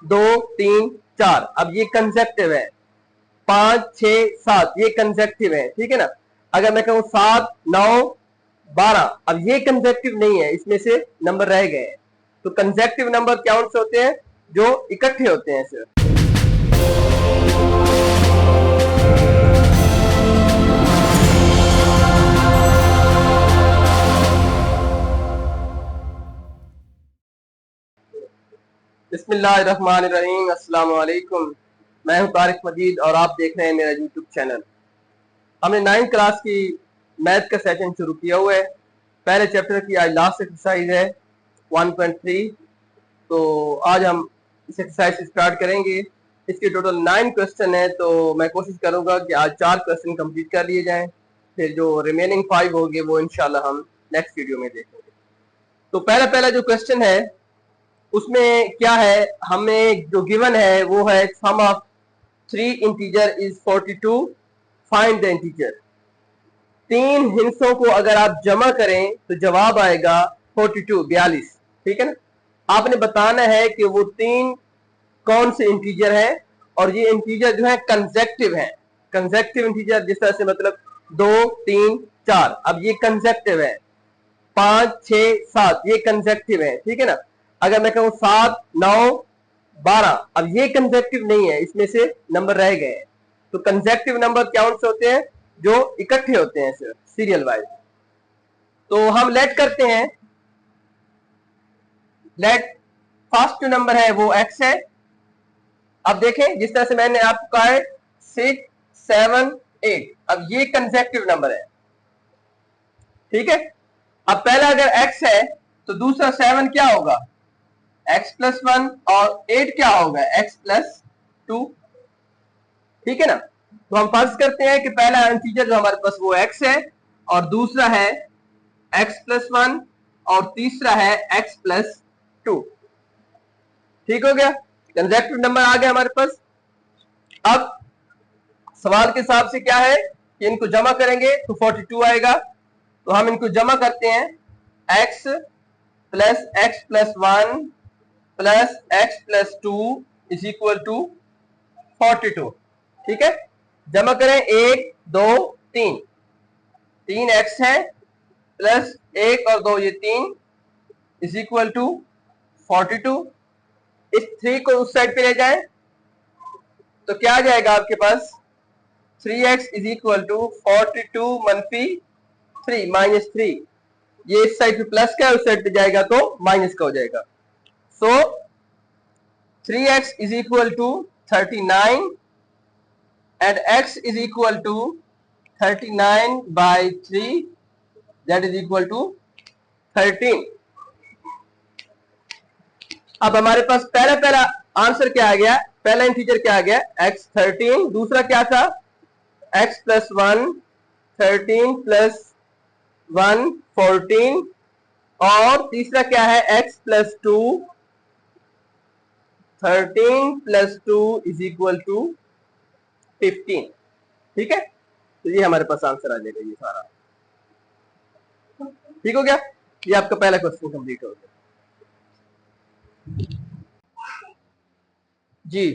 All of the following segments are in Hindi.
2 3 4, अब ये कंसेक्टिव है। 5 6 7 ये कंसेक्टिव है, ठीक है ना। अगर मैं कहूं 7 9 12, अब ये कंसेक्टिव नहीं है, इसमें से नंबर रह गए हैं। तो कंसेक्टिव नंबर क्या से होते हैं? जो इकट्ठे होते हैं सिर्फ। बिस्मिल्लाहिर्रहमानिर्रहीम, अस्सलाम वालेकुम। मैं हूं तारिक मजीद और आप देख रहे हैं मेरा यूट्यूब चैनल। हमने 9th क्लास की मैथ का सेशन शुरू किया हुआ है। पहले चैप्टर की आज लास्ट एक्सरसाइज है 1.3। तो आज हम इस एक्सरसाइज से स्टार्ट करेंगे। इसके टोटल 9 क्वेश्चन है, तो मैं कोशिश करूंगा कि आज 4 क्वेश्चन कंप्लीट कर लिए जाएं, फिर जो रिमेनिंग 5 होंगे वो इंशाल्लाह हम नेक्स्ट वीडियो में देखेंगे। तो पहला जो क्वेश्चन है उसमें क्या है, हमें जो गिवन है वो है sum of 3 integer is 42, find the integer. 3 हिस्सों को अगर आप जमा करें तो जवाब आएगा 42, 42, ठीक है ना। आपने बताना है कि वो 3 कौन से इंटीजर है, और ये इंटीजर जो है कंसेक्टिव है। कंसेक्टिव इंटीजर जिस तरह से मतलब 2 3 4, अब ये कंसेक्टिव है। 5 6 7 ये कंसेक्टिव है, ठीक है ना। अगर मैं कहूं 7 9 12, अब ये कंसेक्टिव नहीं है, इसमें से नंबर रह गए हैं। तो कंसेक्टिव नंबर क्या से होते हैं? जो इकट्ठे होते हैं सिर्फ सीरियल वाइज। तो हम लेट करते हैं। लेट फर्स्ट जो नंबर है वो x है। अब देखें जिस तरह से मैंने आपको कहा है 6 7 8, अब ये कंसेक्टिव नंबर है, ठीक है। अब पहला अगर x है तो दूसरा 7 क्या होगा? x प्लस 1, और 8 क्या होगा? x प्लस 2, ठीक है ना। तो हम फर्ज करते हैं कि पहला इंटीजर जो हमारे पास वो x है, और दूसरा है x प्लस 1, और तीसरा है x प्लस 2, ठीक हो गया। कंसेक्टिव नंबर आ गया हमारे पास। अब सवाल के हिसाब से क्या है कि इनको जमा करेंगे तो 42 आएगा। तो हम इनको जमा करते हैं, x plus 1 plus x plus 2 is equal to 42, ठीक है। जमा करें 1 2 3, 3x है प्लस 1 और 2 ये 3 इज इक्वल टू 42। इस 3 को उस साइड पे ले जाएं तो क्या आ जाएगा आपके पास? 3x इज इक्वल टू 42 मनफी 3 माइनस 3। ये इस साइड पे प्लस का है, उस साइड पे जाएगा तो माइनस का हो जाएगा। So 3x is equal to 39 and x is equal to 39 by 3, that is equal to 13। अब हमारे पास पहला आंसर क्या आ गया? पहला इंटीजर क्या आ गया? x 13, दूसरा क्या था? x प्लस 1 13 प्लस 1 14, और तीसरा क्या है? x plus 2 13 plus 2 is equal to 15, ठीक है। तो ये हमारे पास आंसर आ जाएगा, ये सारा ठीक हो गया। ये आपका पहला क्वेश्चन कंप्लीट हो गया जी।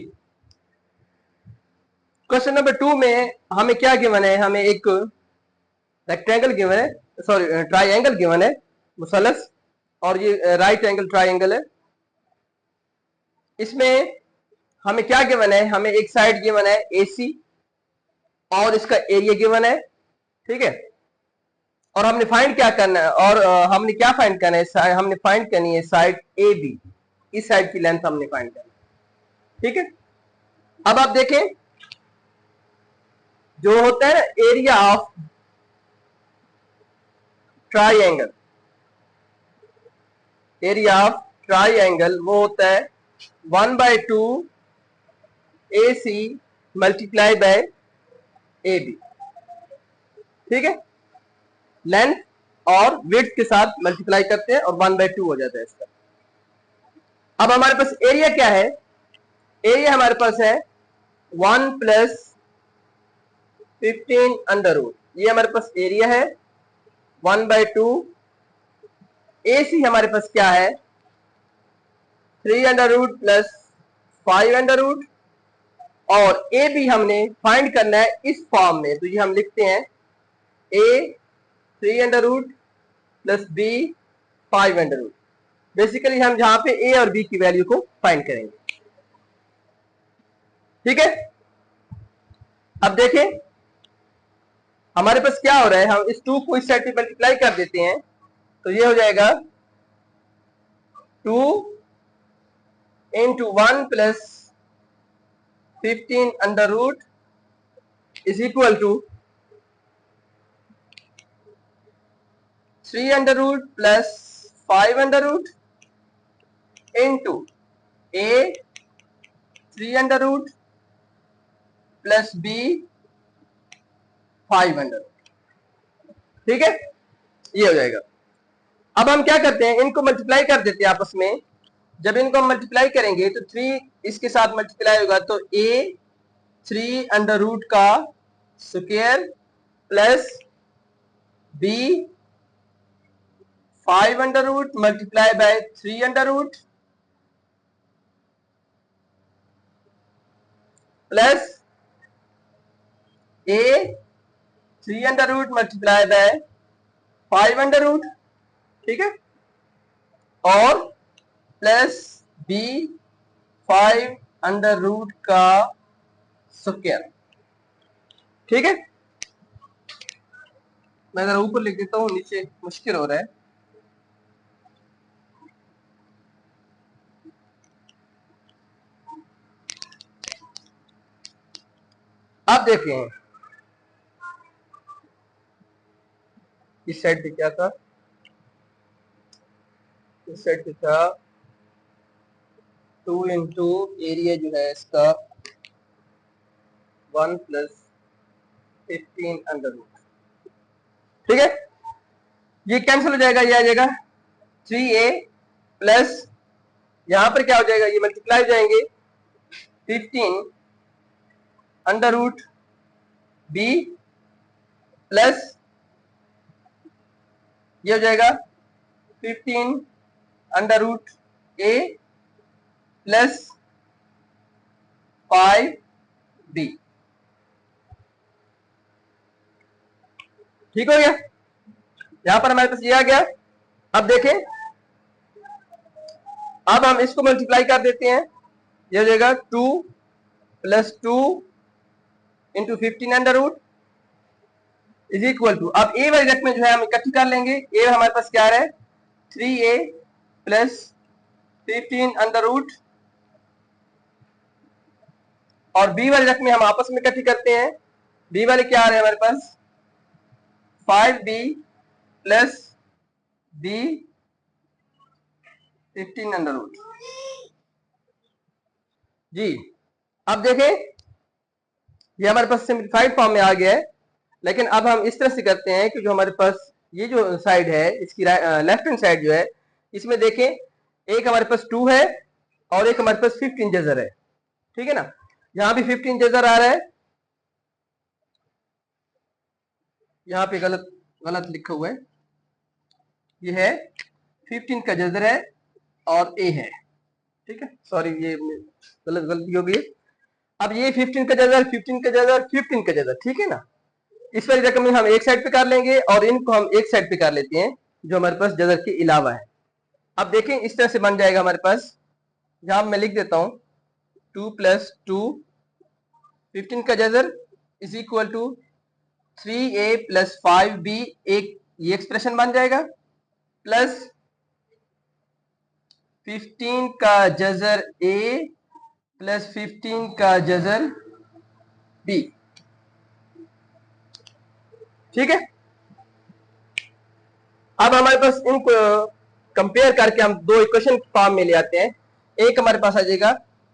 क्वेश्चन नंबर 2 में हमें क्या गिवन है? हमें एक रेक्टेंगल गिवन है, सॉरी ट्राइंगल गिवन है, मुसलस, और ये राइट एंगल ट्राइंगल है। इसमें हमें क्या गिवन है? हमें एक साइड गिवन है AC, और इसका एरिया गिवन है, ठीक है। और हमने फाइंड क्या करना है, और हमने क्या फाइंड करना है? हमने फाइंड करनी है साइड AB, इस साइड की लेंथ हमने फाइंड करनी है, ठीक है। अब आप देखें जो होता है ना area of triangle, area of triangle वो होता है 1/2 AC मल्टीप्लाई बाय AB, ठीक है। लेंथ और विड्थ के साथ मल्टीप्लाई करते हैं और 1/2 हो जाता है इसका। अब हमारे पास एरिया क्या है? एरिया हमारे पास है 1 प्लस 15 अंडर रूट, ये हमारे पास एरिया है 1/2। AC हमारे पास क्या है? 3 under root plus 5 under root, और ए भी हमने फाइंड करना है इस फॉर्म में, तो ये हम लिखते हैं A 3 under root plus B 5 under root. Basically हम जहां पे ए और बी की वैल्यू को फाइंड करेंगे। ठीक है, अब देखें हमारे पास क्या हो रहा है, हम इस 2 को इस साइड पे मल्टीप्लाई कर देते हैं, तो ये हो जाएगा 2 into 1 plus 15 under root is equal to 3 under root plus 5 under root into A 3 under root plus B 5 under root. ठीक है, ये हो जाएगा। अब हम क्या करते हैं, इनको मल्टीप्लाई कर देते हैं आपस में। जब इनको हम मल्टीप्लाई करेंगे तो 3 इसके साथ मल्टीप्लाई होगा, तो ए 3 अंडर रूट का square plus B 5 under root multiply by 3 under root plus A 3 under root multiply by 5 under root. ठीक है, और प्लस बी 5 अंडर रूट का स्क्वायर। ठीक है, मैं जरा ऊपर लिख देता हूं, नीचे मुश्किल हो रहा है। अब देखें इस साइड पे क्या था, इस साइड पे था 2 इंटू एरिया जो है इसका 1 प्लस 15 अंडर रूट। ठीक है, ये कैंसिल हो जाएगा, ये आ जाएगा 3a प्लस यहां पर क्या हो जाएगा, ये मल्टीप्लाई हो जाएंगे 15 अंडर रूट बी प्लस ये हो जाएगा 15 अंडर रूट ए प्लस 5b। ठीक हो गया, यहां पर हमारे पास ये आ गया। अब देखें, अब हम इसको मल्टीप्लाई कर देते हैं, ये हो जाएगा 2 plus 2 into 15 under root is equal to, अब ए वाली रकम जो है हम इकट्ठी कर लेंगे। ए हमारे पास क्या आ रहा है 3a प्लस 15 अंडर रूट, और बी वाली रकम हम आपस में इकट्ठी करते हैं। बी वाले क्या आ रहे हैं हमारे पास 5b plus B 15 under root. जी, अब देखें ये हमारे पास सिंप्लीफाइड फॉर्म में आ गया है, लेकिन अब हम इस तरह से करते हैं कि जो हमारे पास ये जो साइड है इसकी लेफ्ट हैंड साइड जो है, इसमें देखें एक हमारे पास 2 है और एक हमारे पास 15 जजर है। ठीक है ना, यहां भी 15 जजर आ रहा है, यहां पे गलत गलत लिखा हुआ है, ये है 15 का जजर है और ए है। ठीक है, सॉरी ये गलत गलती हो गई। अब ये 15 का जजर 15 का जजर 15 का जजर, ठीक है ना, इस वाली रकम में हम एक साइड पे कर लेंगे और इनको हम एक साइड पे कर लेते हैं जो हमारे पास जजर के अलावा है। अब देखें इस तरह से बन जाएगा हमारे पास, जहां मैं लिख देता हूं 2 प्लस 2 15 का जजर is equal to 3a plus 5b, एक ये एक्सप्रेशन बन जाएगा, प्लस 15 का जजर a प्लस 15 का जजर b। ठीक है, अब हमारे पास इनको कंपेयर करके हम दो इक्वेशन फॉर्म में ले आते हैं। एक हमारे पास आ जाएगा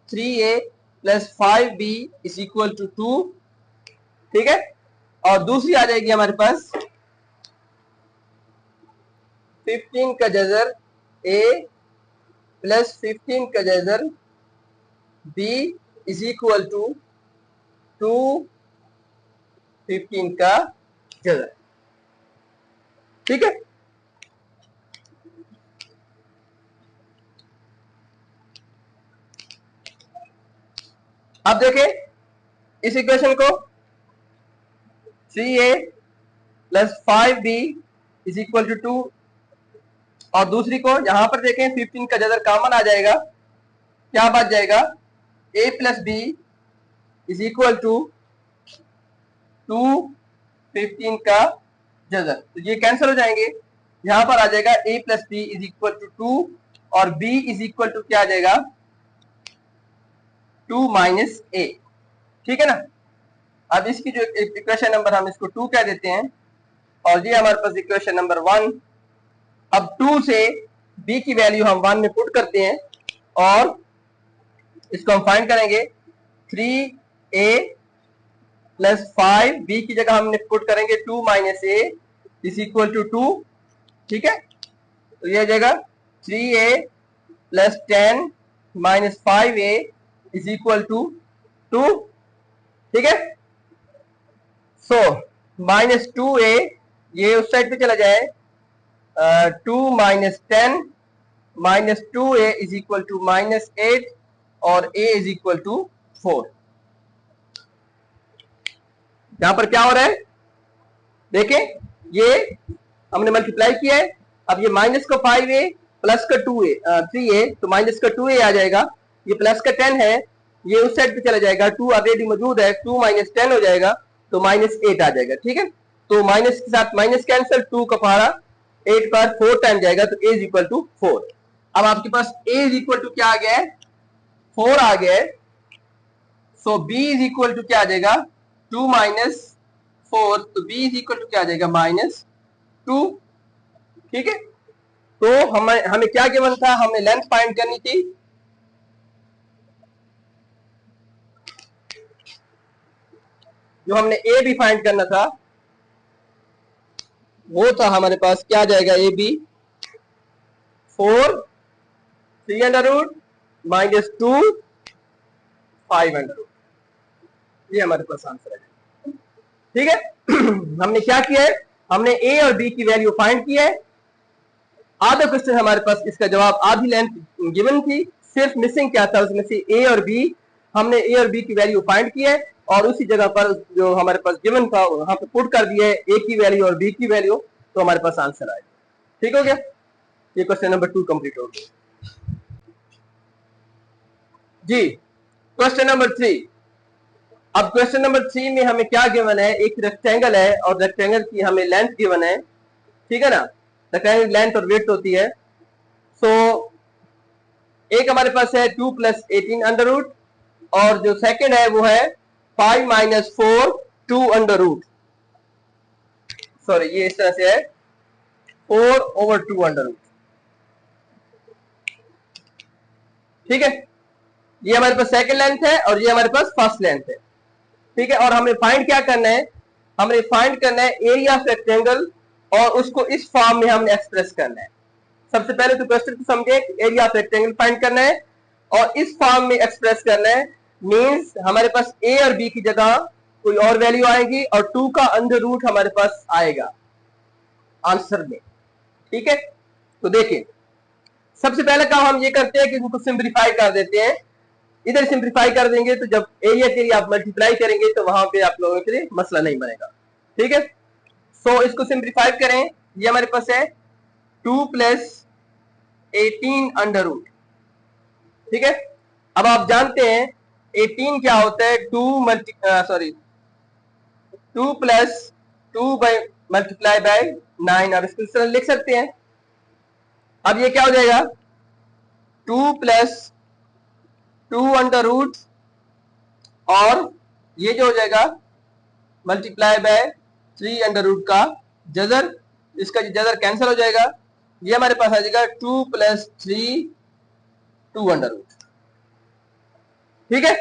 3a plus 5b is equal to 2। ठीक है, और दूसरी आ जाएगी हमारे पास 15 का जजर a प्लस 15 का जजर b इज इक्वल टू 2 15 का जजर। ठीक है, अब देखें इस इक्वेशन को 3a plus 5b is equal to 2, और दूसरी को यहां पर देखें 15 का जदर कॉमन आ जाएगा, क्या बच जाएगा, a plus B is equal to 2 15 का जदर, तो ये कैंसिल हो जाएंगे, यहां पर आ जाएगा a plus B is equal to 2 और b इज इक्वल टू क्या आ जाएगा 2 माइनस a, ठीक है ना। अब इसकी जो इक्वेशन नंबर हम इसको 2 कह देते हैं और ये हमारे पास इक्वेशन नंबर 1। अब 2 से b की वैल्यू हम 1 में पुट करते हैं और इसको हम फाइंड करेंगे, 3a प्लस 5b की जगह हमने पुट करेंगे 2 minus a is equal to 2, ठीक है। तो ये आ जाएगा 3a plus 10 minus 5a is equal to 2, ठीक है। सो माइनस 2a ये उस साइड पे चला जाए, 2 minus 10 minus 2a is equal to minus 8 और a इज इक्वल टू 4। यहां पर क्या हो रहा है देखें, ये हमने मल्टीप्लाई किया है, अब ये माइनस का 5a प्लस का 3a तो माइनस का 2a आ जाएगा, ये प्लस का 10 है ये उस साइड पे चला जाएगा, 2 ऑलरेडी मौजूद है, 2 माइनस 10 हो जाएगा तो माइनस 8 आ जाएगा, ठीक है। तो माइनस के साथ माइनस कैंसिल, 2 का पहाड़ा 8 बार 4 टाइम जाएगा तो a इज इक्वल टू 4। अब आपके पास a इज इक्वल टू क्या आ गया है 4 आ गया है, सो b इज इक्वल टू क्या आ जाएगा 2 माइनस 4, तो b इज इक्वल टू क्या आ जाएगा माइनस 2, ठीक है। तो हमें क्या गिवन था, हमें लेंथ फाइंड करनी थी, जो हमने ए बी फाइंड करना था वो था हमारे पास क्या आ जाएगा, A B 4 3 under root minus 2 5 under root, ये हमारे पास आंसर है, ठीक है। हमने क्या किया है, हमने ए और बी की वैल्यू फाइंड की है। आधा क्वेश्चन हमारे पास इसका जवाब आधी लेंथ गिवन थी, सिर्फ मिसिंग क्या था उसमें से ए और बी, हमने ए और बी की वैल्यू फाइंड की है और उसी जगह पर जो हमारे पास गिवन था वहां पे पुट कर दिया है ए की वैल्यू और बी की वैल्यू, तो हमारे पास आंसर आएगा, ठीक हो गया। ये क्वेश्चन नंबर 2 कंप्लीट हो गया जी। क्वेश्चन नंबर 3, अब क्वेश्चन नंबर 3 में हमें क्या गिवन है, एक रेक्टेंगल है और रेक्टेंगल की हमें लेंथ गिवन है, ठीक है ना, रेक्टेंगल लेंथ और विड्थ होती है। सो एक हमारे पास है 2 प्लस 18 अंडर रूट और जो सेकंड है वो है 5 माइनस 4 2 अंडर रूट, सॉरी ये इस तरह से है 4 ओवर 2 अंडर रूट, ठीक है। ये हमारे पास सेकंड लेंथ है और ये हमारे पास फर्स्ट लेंथ है, ठीक है। और हमें फाइंड क्या करना है, हमें फाइंड करना है एरिया ऑफ रेक्टेंगल और उसको इस फॉर्म में हमने एक्सप्रेस करना है। सबसे पहले तो क्वेश्चन को समझे, एरिया ऑफ रेक्टेंगल फाइंड करना है और इस फॉर्म में एक्सप्रेस करना है, मींस हमारे पास ए और बी की जगह कोई और वैल्यू आएगी और 2 का अंडर रूट हमारे पास आएगा आंसर में, ठीक है। तो देखिए सबसे पहले काम हम ये करते हैं कि इनको सिंप्लीफाई कर देते हैं, इधर सिंप्लीफाई कर देंगे तो जब एरिया के लिए आप मल्टीप्लाई करेंगे तो वहां पे आप लोगों के लिए मसला नहीं बनेगा, ठीक है। सो इसको सिंप्लीफाई करें, ये हमारे पास है 2 प्लस 18 अंडर रूट, ठीक है। अब आप जानते हैं 18 क्या होता है, 2 प्लस 2 बाई मल्टीप्लाई बाय 9, अब इसको इस तरह लिख सकते हैं। अब ये क्या हो जाएगा 2 प्लस 2 अंडर रूट और ये जो हो जाएगा मल्टीप्लाई बाय 3 अंडर रूट का जदर, इसका जदर कैंसिल हो जाएगा, ये हमारे पास आ जाएगा 2 प्लस 3 2 अंडर रूट, ठीक है।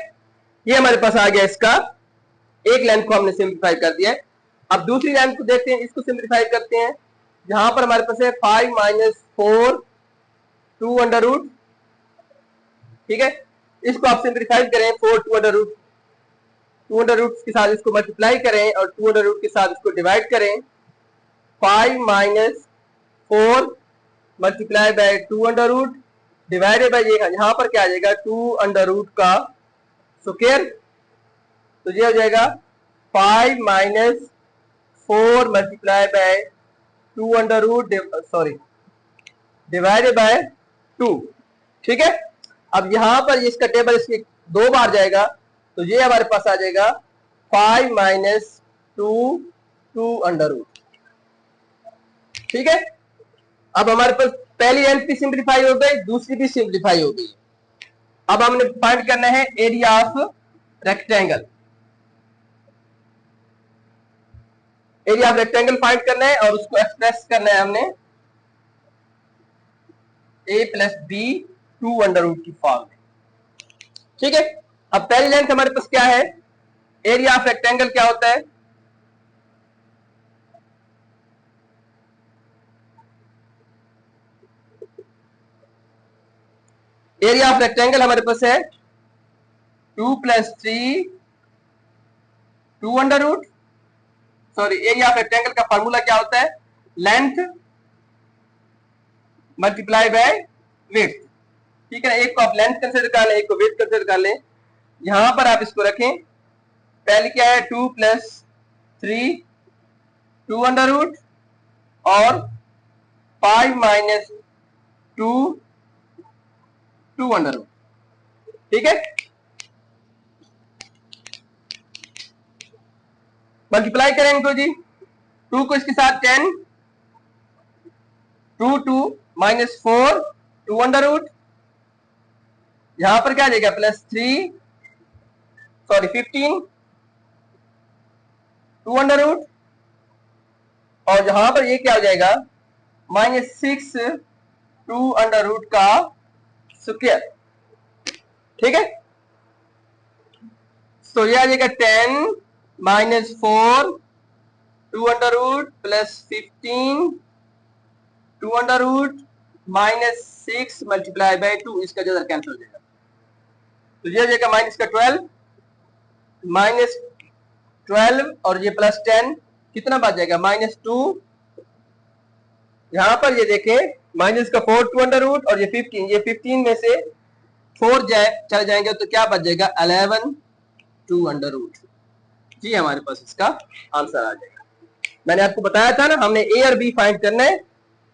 ये हमारे पास आ गया, इसका एक लेंथ को हमने सिंप्लीफाई कर दिया है। अब दूसरी लेंथ को देखते हैं, इसको सिंप्लीफाई करते हैं, यहां पर हमारे पास है 5 माइनस 4 2 अंडर रूट, ठीक है। इसको आप सिंप्लीफाई करें, 4 2 अंडर रूट के साथ इसको मल्टीप्लाई करें और 2 अंडर रूट के साथ इसको डिवाइड करें, 5 minus 4 multiply by 2 under root divided by ये यहां पर क्या आ जाएगा 2 अंडर रूट का स्क्वायर, तो ये हो जाएगा 5 minus 4 multiply by 2 under root divided by 2। ठीक है, अब यहां पर इसका टेबल इसके 2 बार जाएगा, तो ये हमारे पास आ जाएगा 5 माइनस 2 अंडर रूट। ठीक है, अब हमारे पास पहली एनपी सिंप्लीफाई हो गई, दूसरी भी सिंप्लीफाई हो गई। अब हमने फाइंड करना है area of rectangle. Area of rectangle find करना है और उसको एक्सप्रेस करना है हमने a plus B 2 under root की फॉर्म में। ठीक है, अब पहली लेंथ हमारे पास क्या है, एरिया ऑफ रेक्टेंगल क्या होता है, एरिया ऑफ रेक्टेंगल हमारे पास है 2 plus 3 2 under root, sorry area of rectangle का फॉर्मूला क्या होता है, लेंथ मल्टीप्लाई बाय विड्थ। ठीक है, एक को आप लेंथ कंसिडर कर लें, एक को विड्थ कंसिडर कर लें। यहां पर आप इसको रखें, पहले क्या है 2 प्लस 3 2 अंडर रूट और 5 माइनस 2 2 अंडर रूट। ठीक है, मल्टीप्लाई करेंगे तो जी 2 को इसके साथ 10 2 2 माइनस 4 2 अंडर रूट, यहां पर क्या आ जाएगा प्लस 3 सॉरी 15 2 अंडर रूट, और यहां पर ये क्या हो जाएगा माइनस 6 2 अंडर रूट का स्क्वायर। ठीक है, तो ये आ जाएगा 10 minus 4 2 under root plus 15 2 under root minus 6 multiply by 2, इसका जो कैंसिल हो जाएगा, तो ये हो जाएगा माइनस का 12 माइनस 12 और ये प्लस 10, कितना बच जाएगा माइनस 2। यहां पर ये देखें माइनस का 4 2 अंडर रूट और ये 15 में से 4 चल जाएंगे तो क्या बच जाएगा 11 2 अंडर रूट। जी हमारे पास इसका आंसर आ जाएगा। मैंने आपको बताया था ना, हमने ए और बी फाइंड करना है।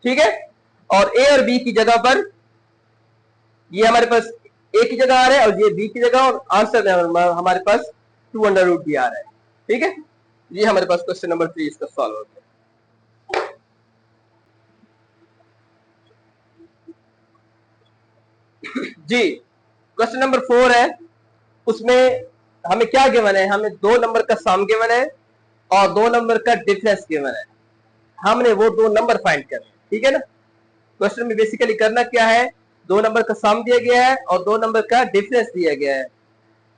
ठीक है, और ए और बी की जगह पर ये हमारे पास ए की जगह आ रहा है और ये बी की जगह, और आंसर हमारे पास 2 अंडर रूट भी आ रहा है। ठीक है, ये हमारे पास क्वेश्चन नंबर 3 इसका सॉल्व हो गया। जी क्वेश्चन नंबर 4 है, उसमें हमें क्या गिवन है, हमें 2 नंबर का सम गिवन है और 2 नंबर का डिफरेंस गिवन है। हमने वो 2 नंबर फाइंड करने। ठीक है ना, क्वेश्चन में बेसिकली करना क्या है, 2 नंबर का सम दिया गया है और 2 नंबर का डिफरेंस दिया गया है।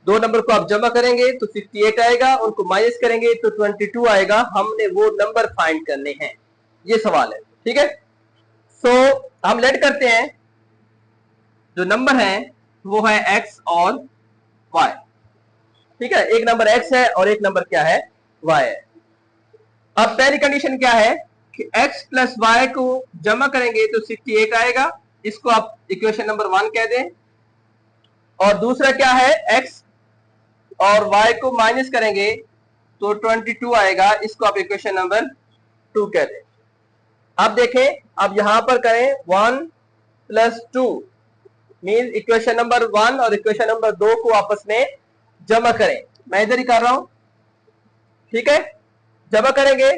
2 नंबर को आप जमा करेंगे तो 68 आएगा, उनको माइनस करेंगे तो 22 आएगा। हमने वो नंबर फाइंड करने हैं, ये सवाल है। ठीक है, सो हम लेट करते हैं, जो नंबर है वो है x और y। ठीक है, एक नंबर x है और एक नंबर क्या है y है। अब पहली कंडीशन क्या है कि x प्लस वाई को जमा करेंगे तो 68 आएगा, इसको आप इक्वेशन नंबर 1 कह दें। और दूसरा क्या है, x और y को माइनस करेंगे तो 22 आएगा, इसको आप इक्वेशन नंबर 2 कह दें। अब देखें, अब यहां पर करें 1 प्लस 2 मीन इक्वेशन नंबर 1 और इक्वेशन नंबर 2 को आपस में जमा करें। मैं इधर ही कर रहा हूं। ठीक है, जमा करेंगे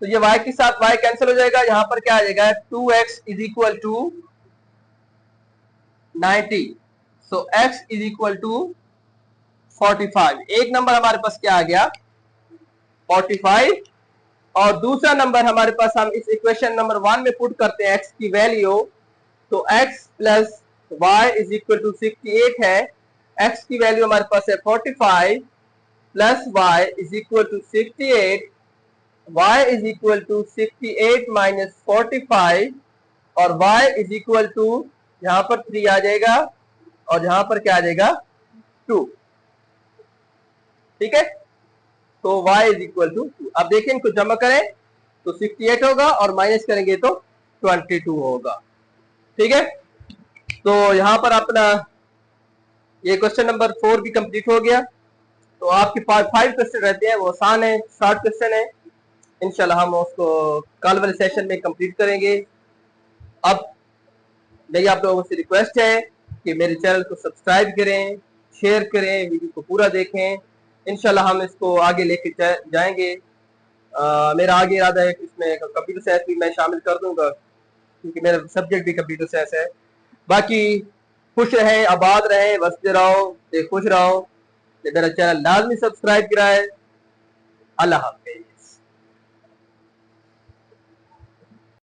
तो ये y के साथ y कैंसिल हो जाएगा, यहां पर क्या आ जाएगा 2x is equal to 90, so x is equal to 45। एक नंबर हमारे पास क्या आ गया 45, और दूसरा नंबर हमारे पास हम इस इक्वेशन नंबर 1 में पुट करते हैं x की वैल्यू, तो x plus Y is equal to 68 है। x की वैल्यू हमारे पास है 45 plus y is equal to 68, y is equal to 68 minus 45, और y इज इक्वल टू यहां पर 3 आ जाएगा और यहां पर क्या आ जाएगा 2। ठीक है, तो y इज इक्वल टू 2। अब देखिए इनको जमा करें तो 68 होगा और माइनस करेंगे तो 22 होगा। ठीक है, तो यहां पर अपना ये क्वेश्चन नंबर 4 भी कंप्लीट हो गया। तो आपके पास 5 क्वेश्चन रहते हैं, वो आसान है, शॉर्ट क्वेश्चन है। इंशाल्लाह हम उसको कल वाले सेशन में कंप्लीट करेंगे। अब मेरी आप लोगों से रिक्वेस्ट है कि मेरे चैनल को सब्सक्राइब करें, शेयर करें, वीडियो को पूरा देखें। इंशाल्लाह हम इसको आगे लेके जाएंगे। मेरा आगे इरादा है कि इसमें कंप्यूटर साइंस भी मैं शामिल कर दूंगा, क्योंकि मेरा सब्जेक्ट भी कंप्यूटर साइंस है। बाकी खुश रहें, आबाद रहें, बसते रहो, खुश रहो। मेरा चैनल लाजमी सब्सक्राइब कराए। अल्लाह हाफिज।